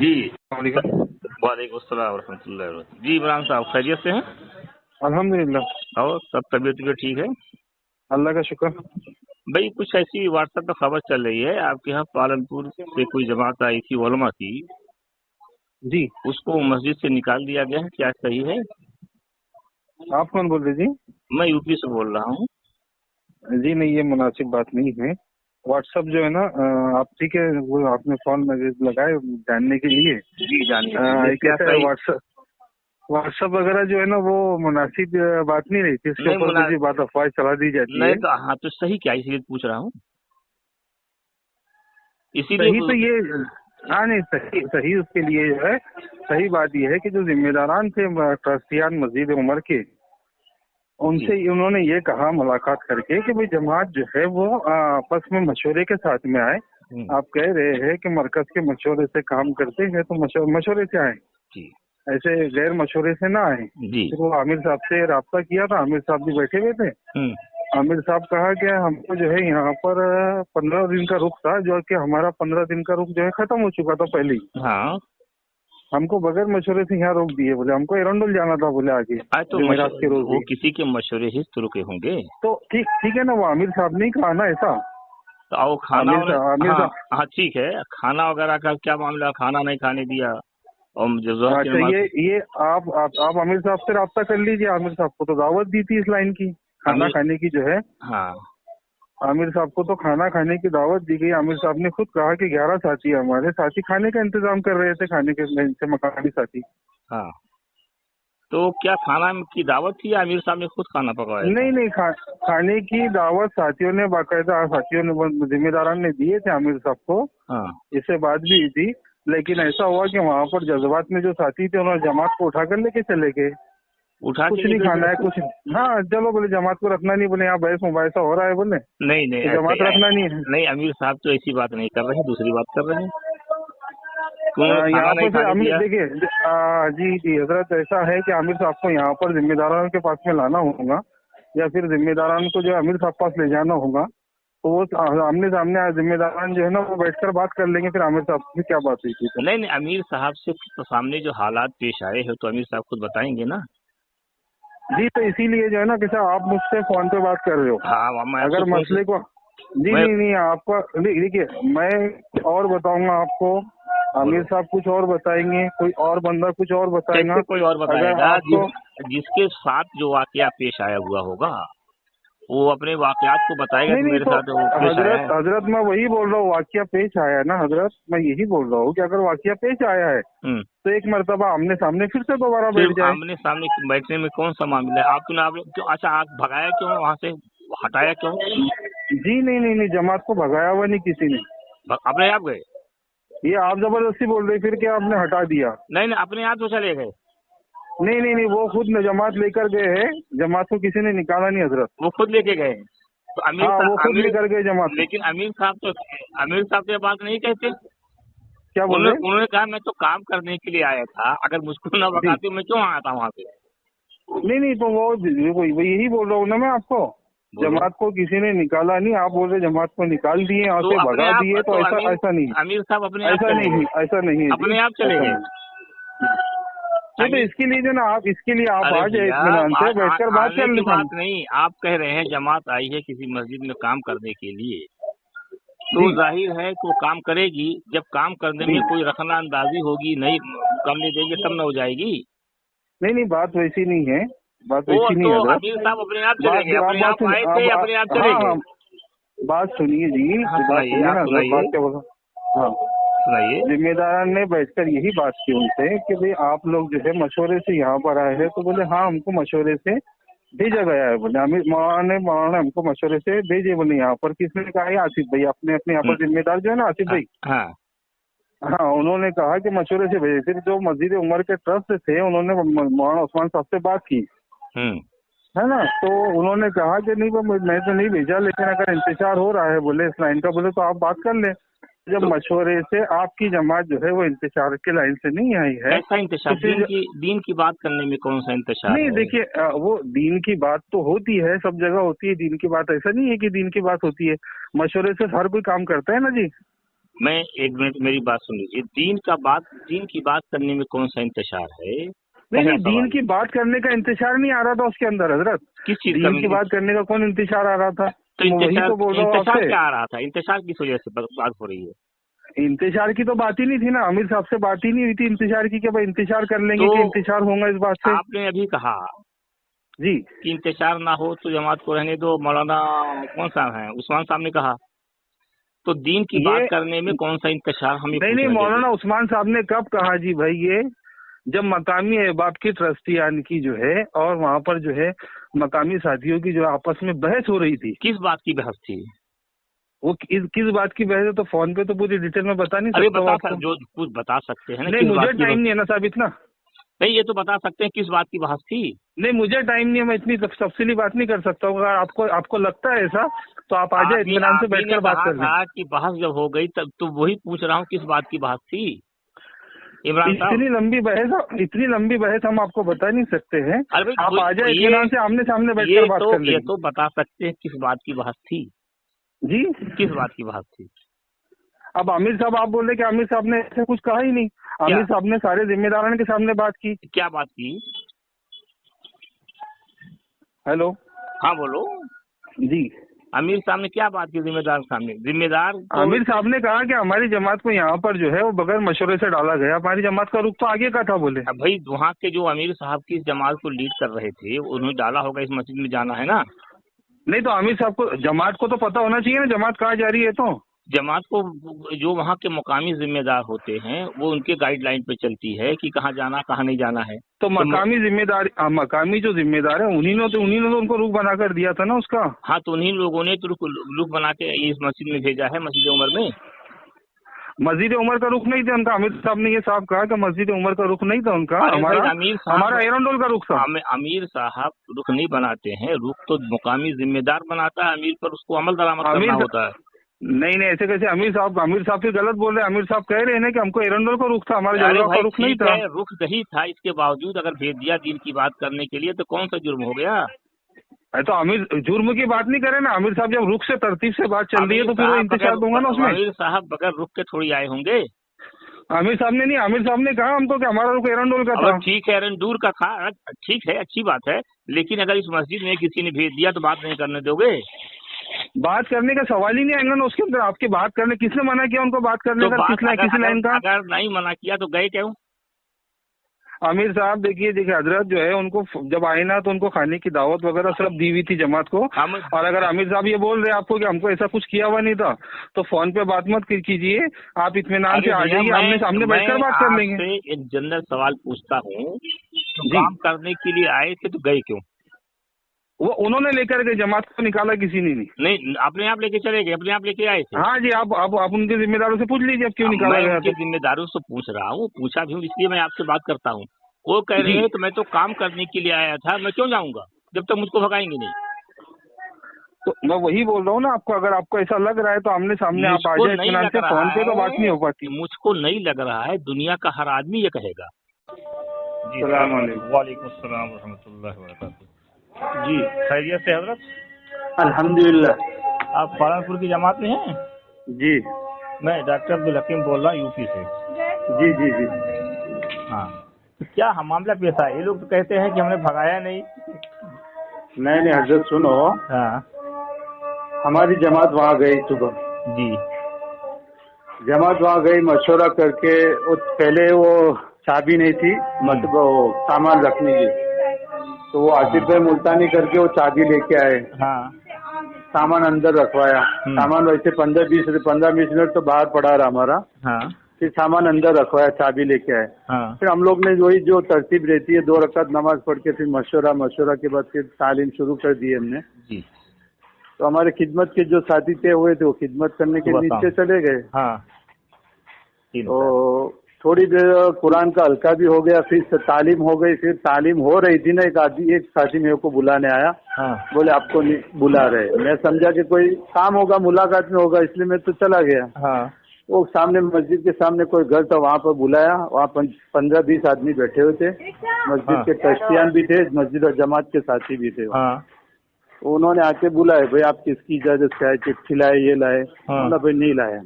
जी वालेकुम। वालेकुम अस्सलाम रहमतुल्लाहि व बरकातहू। जी इमरान साहब खैरियत से हैं? अल्हम्दुलिल्लाह, और सब तबीयत ठीक है? अल्लाह का शुक्र। भाई कुछ ऐसी व्हाट्सएप पर खबर चल रही है आपके यहाँ पालनपुर से कोई जमात आई थी उलमा की, जी, उसको मस्जिद से निकाल दिया गया है, क्या सही है? आप कौन बोल रहे जी? मैं यूपी से बोल रहा हूँ। जी नहीं, ये मुनासिब बात नहीं है। व्हाट्सअप जो है ना, आप ठीक है, वो आपने फोन मैसेज लगाए जानने के लिए। जी जानिए ये क्या कैसा है सही? व्हाट्सअप व्हाट्सअप वगैरह जो है ना, वो मुनासिब बात नहीं रहती। इसके नहीं ऊपर मुना कुछ भी बात अफवाह चला दी जाती नहीं है। तो हाँ तो सही क्या, इसलिए पूछ रहा हूँ, सही तो इसीलिए। ये, हाँ नहीं, सही सही उसके लिए जो है, सही बात ये है कि जो जिम्मेदारान थे ट्रस्टियान मस्जिद उमर के, जी उनसे उन्होंने ये कहा मुलाकात करके कि भाई जमात जो है वो आपस में मशवरे के साथ में आए। हम्म, आप कह रहे हैं कि मरकज के मशवरे से काम करते हैं, तो मशवरे से आए, जी ऐसे गैर मशवरे से ना आए। जी फिर वो आमिर साहब से रब्ता किया था, आमिर साहब भी बैठे हुए थे। हम्म, आमिर साहब कहा कि हमको जो है यहाँ पर 15 दिन का रुख था, जो कि हमारा 15 दिन का रुख जो है खत्म हो चुका था पहले ही। हाँ हमको बगैर मशवरे से यहाँ रोक दिए, बोले हमको एरंडोल जाना था, बोले आगे आज तो जुमेरात के रोज वो ही। किसी के मशवरे ही तो रुके होंगे। तो ठीक ठीक है ना, वो आमिर साहब ने ही कहा ना ऐसा। तो आओ खाना आमिर हाँ साहब, हाँ ठीक है, खाना वगैरह का क्या मामला, खाना नहीं खाने दिया और जो जोहर की अच्छा, नमाज। ये आप आमिर साहब से रब्ता कर लीजिए। आमिर साहब को तो दावत दी थी इस लाइन की, खाना आमिर खाने की जो है। हाँ आमिर साहब को तो खाना खाने की दावत दी गई। आमिर साहब ने खुद कहा कि 11 साथी है हमारे, साथी खाने का इंतजाम कर रहे थे, खाने के से मकानी साथी। हाँ तो क्या खाना की दावत थी या आमिर साहब ने खुद खाना पकवाया था? नहीं नहीं, खाने की दावत साथियों ने बाकायदा, साथियों ने, जिम्मेदारान ने दिए थे आमिर साहब को। हाँ इससे बात भी हुई थी, लेकिन ऐसा हुआ कि वहाँ पर जज्बात में जो साथी थे उन्होंने जमात को उठाकर लेके चले गए। उठा कुछ के नहीं लेके खाना है, कुछ हाँ चलो, बोले जमात को रखना नहीं, बोले यहाँ बहस मुबाहिसा हो रहा है, बोले नहीं नहीं तो ऐसे जमात रखना नहीं है। नहीं, आमिर साहब तो ऐसी बात नहीं कर रहे हैं, दूसरी बात कर रहे हैं। क्यों खाना यहाँ नहीं पर फिर खाने आमिर दिया? देखिए, जी जी हजरत, ऐसा है कि आमिर साहब को यहाँ पर जिम्मेदारान के पास में लाना होगा, या फिर जिम्मेदारान को जो आमिर साहब पास ले जाना होगा, तो वो आमने सामने जिम्मेदारान जो है ना, वो बैठकर बात कर लेंगे फिर आमिर साहब से क्या बात हुई थी। तो नहीं नहीं, अमीर साहब से तो सामने जो हालात पेश आए हैं तो अमीर साहब खुद बताएंगे ना। जी, तो इसीलिए जो है ना कि साहब, आप मुझसे फोन पे बात कर रहे हो। हाँ मैं आपसे अगर फोन से मसले को, जी मैं नहीं नहीं, आपका देखिए, मैं और बताऊंगा आपको, आमिर बोलो साहब कुछ और बताएंगे, कोई और बंदा कुछ और बताएगा। कैसे कोई और अगर बताएगा? आपको, जिसके साथ जो वाकया पेश आया हुआ होगा वो अपने वाकयात को बताएगा नहीं कि नहीं, मेरे तो साथ वो पेश आया हजरत है। हजरत मैं वही बोल रहा हूँ, वाकया पेश आया है ना हजरत, मैं यही बोल रहा हूँ कि अगर वाकया पेश आया है हम्म, तो एक मर्तबा आमने सामने फिर से दोबारा फिर बैठ जाए। आमने सामने बैठने में कौन सा मामला है? आप क्यों, अच्छा आप भगाया क्यों वहाँ से, हटाया क्यों? जी नहीं नहीं नहीं, जमात को भगाया हुआ नहीं किसी ने। अपने आप गए? ये आप जबरदस्ती बोल रहे, फिर क्या आपने हटा दिया? नहीं नहीं, अपने आप तो चले गए। नहीं नहीं नहीं, वो खुद जमात लेकर गए हैं, जमात को किसी ने निकाला नहीं हजरत। वो खुद लेके गए। तो हाँ, वो खुद लेकर गए जमात को। लेकिन अमीर साहब तो ये बात नहीं कहते। क्या बोल उन्होंने रहे? उन्होंने कहा मैं तो काम करने के लिए आया था, अगर मुझको न जी भगाते मैं क्यों आया था वहाँ पे? नहीं नहीं, तो वो यही बोल रहा हूँ ना मैं आपको, बोलो। जमात को किसी ने निकाला नहीं। आप बोल रहे जमात को निकाल दिए, यहाँ तो से अपने भगा आप दिए, तो ऐसा अमीर ऐसा नहीं, अमीर साहब अपने आप ऐसा चले नहीं, गए, ऐसा नहीं है जी, अपने आप चले ऐसा गए। नहीं। नहीं तो अमीर इसके लिए जो ना, आप इसके लिए आप अरे आ जाए भैया, इत्मीनान से, बैठकर बात आने कर की ले बात हम। नहीं, आप कह रहे हैं जमात आई है किसी मस्जिद में काम करने के लिए, तो जी जाहिर है कि वो काम करेगी। जब काम करने जी, में कोई रखना अंदाजी होगी, नहीं करने देंगे तब न हो जाएगी। नहीं नहीं, बात वैसी नहीं है, बात वो वैसी नहीं तो है हजरत। अमीर साहब अपने आप चले बात गए, आप अपने बात आप सुन, आए थे या अपने आप चले हाँ गए? हाँ, बात सुनिए जी, हाँ बात सुनाइए, सुनिए आप ना हजरत, बात सुनाइए, क्या बोला। हाँ, सुनाइए। जिम्मेदारान ने बैठकर यही बात की उनसे कि भाई आप लोग जो है मशवरे से यहाँ पर आए हैं, तो बोले हाँ हमको मशवरे से भेजा गया है। बोले अमीर मौलाना ने हमको मशवरे से भेजे। बोले यहाँ पर किसने कहा है? आसिफ भाई, अपने अपने यहाँ हम्म, पर जिम्मेदार जो है ना, आसिफ हाँ भाई, हाँ, हाँ, उन्होंने कहा कि मशवरे से भेजे। फिर जो मस्जिद उमर के ट्रस्ट थे, उन्होंने मौलाना उस्मान साहब से बात की, हम्म, है ना, तो उन्होंने कहा कि नहीं मैं तो नहीं भेजा, लेकिन अगर इंतजार हो रहा है बोले इस लाइन का, बोले तो आप बात कर ले। जब तो मशवरे से आपकी जमात जो है वो इंतजार के लाइन से नहीं आई है, कैसा इंतशार? तो फिर दीन की बात करने में कौन सा इंतशार नहीं, है? देखिए, वो दीन की बात तो होती है, सब जगह होती है दीन की बात, ऐसा नहीं है कि दीन की बात होती है। मशवरे से हर कोई काम करता है ना जी। मैं एक मिनट मेरी बात सुन लीजिए। दीन की बात करने में कौन सा इंतजार है? नहीं पहला नहीं, दीन सवाल की बात करने का इंतजार नहीं आ रहा था उसके अंदर हजरत। किस चीज का? दीन की बात करने का कौन इंतजार आ रहा था? तो मैं वही तो बोल रहा हूँ इंतजार आपसे। क्या आ रहा था? इंतजार किस वजह से बात हो रही है? इंतजार की तो बात ही नहीं थी ना, आमिर साहब से बात ही नहीं हुई थी इंतजार की, कि भाई इंतजार कर लेंगे तो कि इंतजार होगा इस बात से। आपने अभी कहा जी कि इंतजार ना हो तो जमात को रहने दो। मौलाना कौन सा है, उस्मान साहब ने कहा। तो दीन की बात ये करने में कौन सा इंतजार हमें नहीं नहीं, पूछना चाहिए? मौलाना उस्मान साहब ने कब कहा जी भाई? ये जब मकामी अहबाब की ट्रस्टियान की जो है और वहाँ पर जो है मकामी साथियों की जो आपस में बहस हो रही थी। किस बात की बहस थी? वो किस बात की बहस है तो फोन पे तो पूरी डिटेल में बता नहीं अरे सकता हूँ आपको। जो कुछ बता सकते हैं ना, नहीं किस मुझे बात की टाइम बहस? नहीं है ना साहब इतना। नहीं, ये तो बता सकते हैं किस बात की बहस थी। नहीं मुझे टाइम नहीं है, मैं इतनी तफसीली बात नहीं कर सकता हूँ। अगर आपको लगता है ऐसा तो आप आ जाए, इत्मीनान से आप ही ने बैठकर बात कहा कर लें। था कि बहस जब हो गई तब तो वही पूछ रहा हूँ किस बात की बहस थी इमरान साहब? इतनी लंबी बहस हम आपको बता नहीं सकते हैं। अरे भाई आप आ जाए, ये इत्मीनान से आमने सामने बैठकर बात कर ये लेंगे। तो बता सकते हैं किस बात की बहस थी। जी किस बात की बहस थी? अब आमिर साहब आप बोल रहे कि आमिर साहब ने ऐसा कुछ कहा ही नहीं। आमिर साहब ने सारे जिम्मेदारों के सामने बात की। क्या बात की? हेलो हाँ बोलो। जी, आमिर साहब ने क्या बात की जिम्मेदार के सामने? जिम्मेदार तो आमिर साहब ने कहा कि हमारी जमात को यहाँ पर जो है वो बगैर मशवरे से डाला गया, हमारी जमात का रुख तो आगे का था बोले। अब भाई वहाँ के जो अमीर साहब की इस जमात को लीड कर रहे थे उन्होंने डाला होगा, इस मस्जिद में जाना है ना। नहीं तो आमिर साहब को जमात को तो पता होना चाहिए ना जमात कहाँ जा रही है। तो जमात को जो वहाँ के मुकामी जिम्मेदार होते हैं वो उनके गाइडलाइन पे चलती है कि कहाँ जाना कहाँ नहीं जाना है। तो मकामी जो जिम्मेदार है उन्हीं ने तो उनको रुख बनाकर दिया था ना उसका। हाँ, तो उन्हीं लोगों ने तो रुख बना के इस मस्जिद में भेजा है, मस्जिद उमर में। मस्जिद उमर का रुख नहीं था उनका। आमिर साहब ने ये साफ कहा कि मस्जिद उमर का रुख नहीं था उनका। हमारा एरंडोल का रुख था। अमीर साहब रुख नहीं बनाते हैं, रुख तो मुकामी जिम्मेदार बनाता है, अमीर पर उसको अमल दरामद करना होता है। नहीं ऐसे कैसे? आमिर साहब फिर गलत बोल रहे हैं। आमिर साहब कह रहे हैं कि हमको एरंडोल का रुख था, हमारे जलवा का रुख नहीं था। रुख सही था, इसके बावजूद अगर भेज दिया दीन की बात करने के लिए तो कौन सा जुर्म हो गया? तो आमिर जुर्म की बात नहीं करे ना। आमिर साहब जब रुख से तरतीब से बात चल रही है तो फिर वो इंतजार दूंगा ना उसमें। आमिर साहब बगैर रुख के थोड़ी आए होंगे। आमिर साहब ने नहीं, आमिर साहब ने कहा हमको कि हमारा रुख एरंडोल का था। ठीक है, एरंडूर का था, ठीक है, अच्छी बात है। लेकिन अगर इस मस्जिद में किसी ने भेज दिया तो बात नहीं करने दोगे? बात करने का सवाल ही नहीं आएगा ना उसके अंदर। आपके बात करने किसने मना किया उनको बात करने का? किसी लाइन का अगर नहीं मना किया तो गए क्यों? आमिर साहब देखिए हजरत जो है उनको जब आए ना तो उनको खाने की दावत वगैरह सब दी हुई थी जमात को। और अगर आमिर साहब ये बोल रहे हैं आपको कि हमको ऐसा कुछ किया हुआ नहीं था तो फोन पे बात मत कीजिए, आप इत्मीनान से आ जाइए, आमने सामने बैठकर बात कर लेंगे। एक जनरल सवाल पूछता हूँ, काम करने के लिए आए थे तो गए क्यों? वो उन्होंने लेकर के जमात को निकाला, किसी ने नहीं अपने आप लेके चले गए, अपने आप लेके आए थे। हाँ जी, आप उनके जिम्मेदारों से पूछ लीजिए अब क्यों निकाला गया। उनके जिम्मेदारों से पूछ रहा हूँ, पूछा भी हूँ, इसलिए मैं आपसे बात करता हूँ। वो कह रहे हैं तो मैं तो काम करने के लिए आया था, मैं क्यों जाऊंगा जब तक मुझको भगाएंगे नहीं। तो मैं वही बोल रहा हूँ ना आपको, अगर आपको ऐसा लग रहा है तो आमने सामने आप आ जाए इत्मीनान से। फोन पे तो बात नहीं हो पाती। मुझको नहीं लग रहा है, दुनिया का हर आदमी ये कहेगा। वालेकुम अस्सलाम रहमतुल्लाहि व बरकातहू। जी खैरियत से हजरत? अल्हम्दुलिल्लाह। आप पालनपुर की जमात में हैं? जी मैं डॉक्टर अब्दुल हकीम बोल रहा हूँ यूपी से। जी जी जी हाँ, तो क्या मामला पेश है? ये लोग तो कहते हैं कि हमने भगाया नहीं। नहीं हजरत सुनो। हाँ, हमारी जमात वहाँ गई सुबह। जी, जमात वहाँ गई, मशवरा करके। पहले वो चाबी नहीं थी, मतलब वो सामान रखने की, तो वो आसिफ भाई मुल्तानी करके वो चाबी लेके आए। हाँ, सामान अंदर रखवाया। सामान वैसे 15-20 मिनट तो बाहर पड़ा रहा हमारा। हाँ, फिर सामान अंदर रखवाया, चाबी लेके आए। हाँ, फिर हम लोग ने वही जो तरतीब रहती है 2 रकात नमाज पढ़ के फिर मशवरा के बाद फिर तालीम शुरू कर दी हमने जी। तो हमारे खिदमत के जो साथी थे हुए थे वो खिदमत करने के नीचे चले गए। हाँ, तो थोड़ी देर कुरान का हल्का भी हो गया, फिर तालीम हो गई। फिर तालीम हो रही थी ना, एक साथी मेरे को बुलाने आया। हाँ, बोले आपको बुला रहे। मैं समझा कि कोई काम होगा, मुलाकात में होगा, इसलिए मैं तो चला गया। हाँ, वो सामने मस्जिद के सामने कोई घर था, वहाँ पर बुलाया। वहाँ 15-20 आदमी बैठे हुए थे। मस्जिद के ट्रस्टियान भी थे, मस्जिद और जमात के साथी भी थे। हाँ, उन्होंने आके बुलाए, भाई आप किसकी इजाजत से आए, चिट्ठी लाए, ये लाए? बोला भाई नहीं लाए।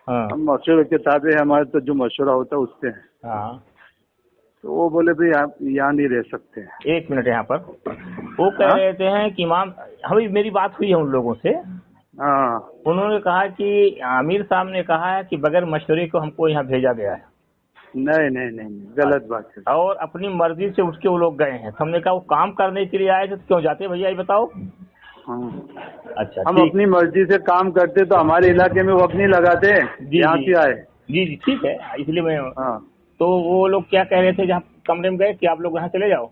हाँ हम मशवरे के ताबे हैं, हमारे तो जो मशवरा होता है उससे है। हाँ। तो वो बोले भाई आप यहाँ नहीं रह सकते हैं। 1 मिनट यहाँ पर, वो कह रहे थे हैं कि इमाम, अभी मेरी बात हुई है उन लोगों से, हाँ उन्होंने कहा कि आमिर साहब ने कहा है कि बगैर मशवरे को हमको यहाँ भेजा गया है नहीं नहीं नहीं, गलत बात है। और अपनी मर्जी से उठ के वो लोग गए हैं। तो हमने कहा वो काम करने के लिए आए थे तो क्यों जाते भैया, ये बताओ। हाँ। अच्छा, हम ठीक। अपनी मर्जी से काम करते तो हमारे इलाके में वक्त नहीं लगाते, जी यहाँ जी से आए। जी जी, ठीक है, इसलिए मैं, हाँ तो वो लोग क्या कह रहे थे जहाँ कमरे में गए कि आप लोग यहाँ चले जाओ।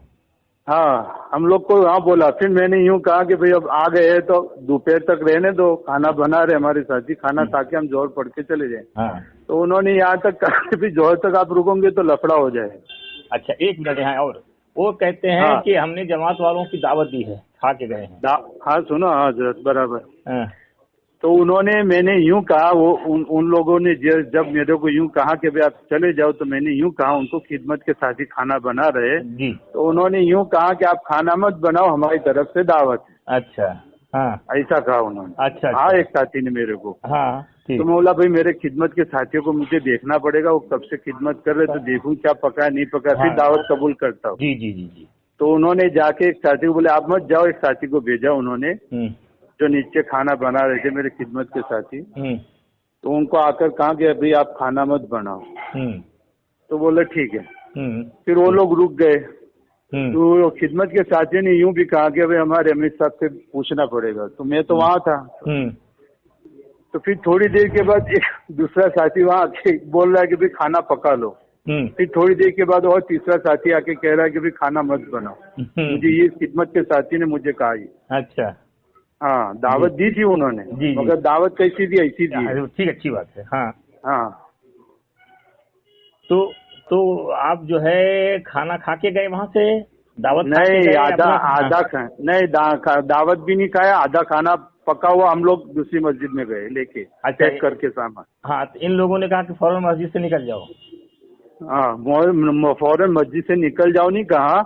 हाँ, हम लोग को यहाँ बोला। फिर मैंने यूँ कहा कि भाई अब आ गए हैं तो दोपहर तक रहने दो, खाना बना रहे हमारे साथी, खाना खा के हम जोहर पढ़ के चले जाए। हाँ। तो उन्होंने यहाँ तक कहा कि भाई जोहर तक आप रुकोगे तो लफड़ा हो जाएगा। अच्छा, 1 मिनट यहाँ, और वो कहते हैं हाँ। कि हमने जमात वालों की दावत दी है, खा के गए हैं। हाँ सुनो, हाँ हजरत बराबर। हाँ। तो उन्होंने, मैंने यूं कहा, वो उन लोगों ने जब मेरे को यूं कहा कि भाई आप चले जाओ, तो मैंने यूं कहा उनको, खिदमत के साथ ही खाना बना रहे जी। तो उन्होंने यूं कहा कि आप खाना मत बनाओ, हमारी तरफ से दावत है। अच्छा। हाँ। ऐसा कहा उन्होंने। अच्छा। हाँ, एक साथी ने मेरे को। हाँ, ठीक। तो मैं बोला भाई मेरे खिदमत के साथियों को मुझे देखना पड़ेगा, वो कब से खिदमत कर रहे, तो देखूं क्या पका है नहीं पका, फिर हाँ। दावत कबूल करता हूँ। जी जी जी जी। तो उन्होंने जाके एक साथी को बोले आप मत जाओ, एक साथी को भेजा उन्होंने जो नीचे खाना बना रहे थे, मेरे खिदमत के साथी। तो उनको आकर कहा कि अभी आप खाना मत बनाओ। तो बोले ठीक है। फिर वो लोग रुक गए। तो खिदमत के साथियों ने यूं भी कहा कि अभी हमारे अमित साहब से पूछना पड़ेगा। तो मैं तो वहाँ था। तो फिर थोड़ी देर के बाद एक दूसरा साथी वहाँ आके बोल रहा है कि भाई खाना पका लो। फिर थोड़ी देर के बाद और तीसरा साथी आके कह रहा है कि भाई खाना मत बनाओ। मुझे ये खिदमत के साथी ने मुझे कहा ये। अच्छा। हाँ, दावत दी थी उन्होंने, मगर दावत कैसी दी, ऐसी दी। ठीक, अच्छी बात है। हाँ हाँ। तो आप जो है खाना खा के गए वहाँ से, दावत नहीं, नहीं दावत भी नहीं खाया, आधा खाना पका हुआ हम लोग दूसरी मस्जिद में गए लेके, पैक करके सामान। हाँ, तो इन लोगों ने कहा कि फौरन मस्जिद से निकल जाओ। हाँ, फौरन मस्जिद से निकल जाओ नहीं कहा,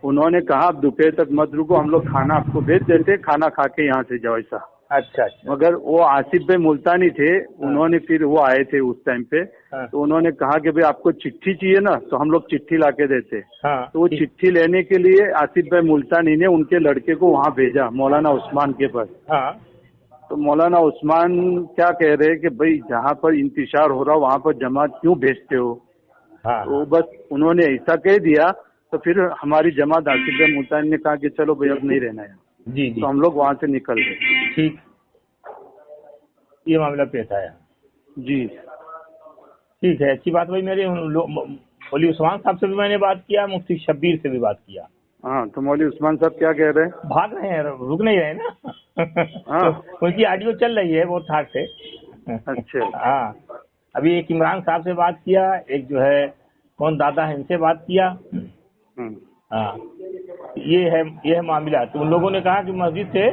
उन्होंने कहा आप दोपहर तक मत रुको, हम लोग खाना आपको भेज देते, खाना खा के यहाँ से जाओ, ऐसा। अच्छा। मगर वो आसिफ भाई मुल्तानी थे, उन्होंने फिर वो आए थे उस टाइम पे। तो उन्होंने कहा कि भाई आपको चिट्ठी चाहिए ना, तो हम लोग चिट्ठी ला के देते। तो वो चिट्ठी लेने के लिए आसिफ भाई मुल्तानी ने उनके लड़के को वहाँ भेजा, मौलाना उस्मान के पास। तो मौलाना उस्मान क्या कह रहे कि भाई जहाँ पर इंतशार हो रहा हो वहाँ पर जमात क्यों भेजते हो। तो बस उन्होंने ऐसा कह दिया। तो फिर हमारी जमात आसिफ भाई मुल्तानी ने कहा कि चलो भाई अब नहीं रहना है। जी। तो हम लोग वहाँ से निकल गए। ठीक, ये मामला पेश आया। जी ठीक है, अच्छी बात। भाई मेरे मौलवी उस्मान साहब से भी मैंने बात किया, मुफ्ती शब्बीर से भी बात किया। हाँ, तो मौलवी उस्मान साहब क्या कह रहे हैं? भाग रहे हैं, रुक नहीं रहे ना। हाँ। तो उनकी ऑडियो चल रही है बहुत ठाक से। अच्छा। हाँ, अभी एक इमरान साहब से बात किया, एक जो है कौन दादा है इनसे बात किया। हाँ, ये है मामला। तो उन लोगों ने कहा कि मस्जिद से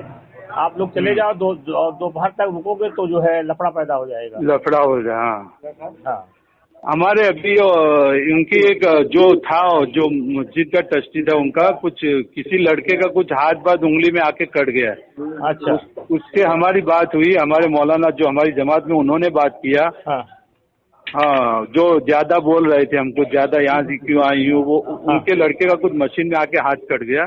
आप लोग चले जाओ, दोपहर तक रुकोगे तो जो है लफड़ा पैदा हो जाएगा। लफड़ा हो जाए। हाँ। हमारे अभी उनकी एक जो था, जो मस्जिद का ट्रस्टी था, उनका कुछ किसी लड़के का कुछ हाथ बात उंगली में आके कट गया। अच्छा। उससे हमारी बात हुई, हमारे मौलाना जो हमारी जमात में उन्होंने बात किया। हाँ, जो ज्यादा बोल रहे थे हमको, ज्यादा यहाँ से क्यों आई हो, वो उनके लड़के का कुछ मशीन में आके हाथ कट गया।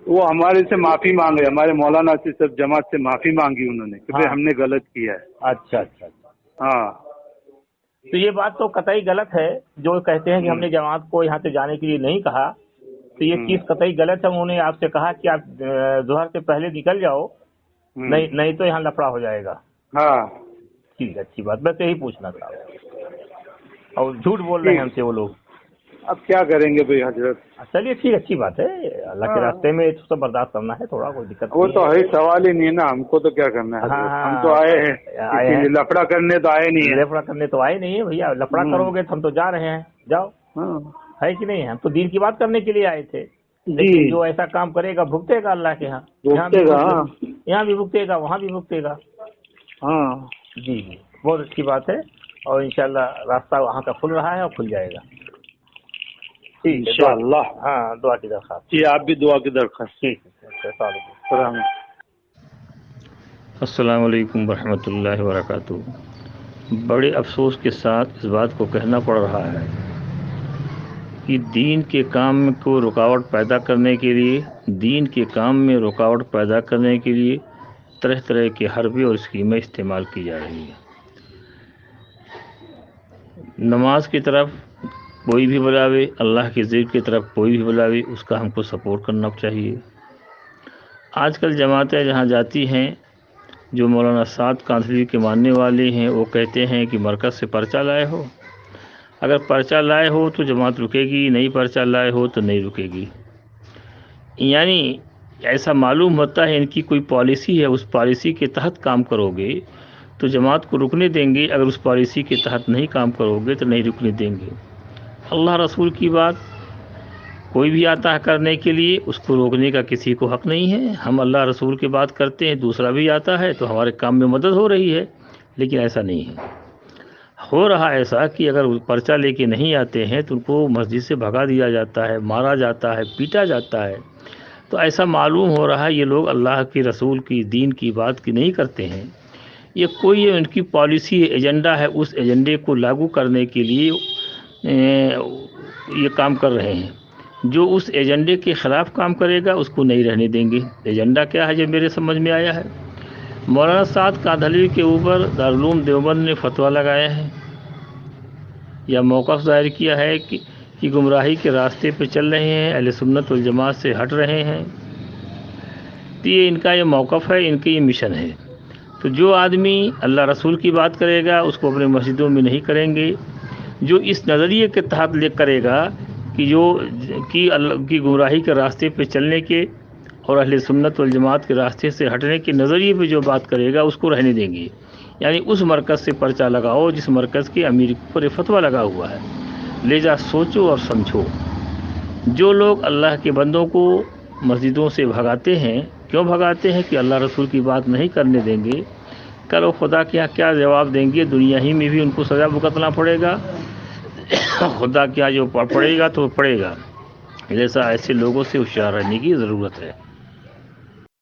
वो हमारे से माफी मांग रहे, हमारे मौलाना से, सब जमात से माफी मांगी उन्होंने कि भाई हमने गलत किया है। अच्छा। हाँ, तो ये बात तो कतई गलत है, जो कहते हैं कि हमने जमात को यहाँ से जाने के लिए नहीं कहा। तो ये चीज कतई गलत है। उन्होंने आपसे कहा कि आप जोहर से पहले निकल जाओ, नहीं तो यहाँ लफड़ा हो जाएगा। हाँ, ठीक है, अच्छी बात, बस यही पूछना था। और झूठ बोल रहे हैं हमसे वो लोग। अब क्या करेंगे भाई हजरत। चलिए ठीक, अच्छी बात है, अल्लाह के रास्ते में तो बर्दाश्त करना है, थोड़ा कोई दिक्कत वो तो है, सवाल ही नहीं है ना, हमको तो क्या करना है। हम तो आए हैं लफड़ा करने, तो आए नहीं है। लफड़ा करने तो आए नहीं है भैया, लफड़ा करोगे तो हम तो जा रहे हैं, जाओ। है कि नहीं, हम तो दीन की बात करने के लिए आए थे। लेकिन जो ऐसा काम करेगा भुगतेगा अल्लाह के यहाँ, यहाँ भी भुगतेगा, वहाँ भी भुगतेगा। हाँ जी, बहुत अच्छी बात है। और इंशाल्लाह रास्ता वहाँ का खुल रहा है और खुल जाएगा। ठीक है, इंशाल्लाह। हाँ, दुआ की दरख्वास्त। जी, आप भी दुआ की दरख्वास्त। ठीक है। अस्सलाम वालेकुम वरहमतुल्लाहि वबरकातुहू। बड़े अफसोस के साथ इस बात को कहना पड़ रहा है कि दीन के काम को रुकावट पैदा करने के लिए, दीन के काम में रुकावट पैदा करने के लिए तरह तरह के हरबे और स्कीमें इस्तेमाल की जा रही हैं। नमाज की तरफ कोई भी बुलावे, अल्लाह की ज़िक्र की तरफ कोई भी बुलावे, उसका हमको सपोर्ट करना चाहिए। आजकल जमातें जहाँ जाती हैं, जो मौलाना साद कांधली के मानने वाले हैं, वो कहते हैं कि मरकज़ से पर्चा लाए हो, अगर पर्चा लाए हो तो जमात रुकेगी, नहीं पर्चा लाए हो तो नहीं रुकेगी। यानी ऐसा मालूम होता है इनकी कोई पॉलिसी है, उस पॉलिसी के तहत काम करोगे तो जमात को रुकने देंगे, अगर उस पॉलिसी के तहत नहीं काम करोगे तो नहीं रुकने देंगे। अल्लाह रसूल की बात कोई भी आता है करने के लिए, उसको रोकने का किसी को हक़ नहीं है। हम अल्लाह रसूल की बात करते हैं, दूसरा भी आता है तो हमारे काम में मदद हो रही है, लेकिन ऐसा नहीं है। हो रहा ऐसा कि अगर पर्चा लेके नहीं आते हैं तो उनको मस्जिद से भगा दिया जाता है, मारा जाता है, पीटा जाता है। तो ऐसा मालूम हो रहा है ये लोग अल्लाह के रसूल की, दीन की बात की नहीं करते हैं। ये कोई उनकी पॉलिसी एजेंडा है, उस एजेंडे को लागू करने के लिए ये काम कर रहे हैं। जो उस एजेंडे के ख़िलाफ़ काम करेगा उसको नहीं रहने देंगे। एजेंडा क्या है, जो मेरे समझ में आया है, मौलाना साद कांधली के ऊपर दारुल उलूम देवबंद ने फतवा लगाया है या मौक़िफ़ ज़ाहिर किया है कि गुमराही के रास्ते पे चल रहे हैं, अहले सुन्नत वल जमात से हट रहे हैं। तो ये इनका ये मौक़िफ़ है, इनके ये मिशन है। तो जो आदमी अल्लाह रसूल की बात करेगा उसको अपने मस्जिदों में नहीं करेंगे। जो इस नज़रिए के तहत ले करेगा कि गुमराही के रास्ते पे चलने के और अहले सुन्नत वल जमात के रास्ते से हटने के नज़रिए पे जो बात करेगा उसको रहने देंगे। यानी उस मरकज़ से पर्चा लगाओ जिस मरकज़ के अमीर पर फतवा लगा हुआ है। लिहाजा सोचो और समझो, जो लोग अल्लाह के बंदों को मस्जिदों से भगाते हैं, क्यों भगाते हैं कि अल्लाह रसूल की बात नहीं करने देंगे। कल वो खुदा के यहाँ क्या जवाब देंगे, दुनिया ही में भी उनको सज़ा भुगतना पड़ेगा, खुदा के यहाँ जो पड़ेगा तो पड़ेगा। जैसा ऐसे लोगों से होशियार रहने की ज़रूरत है।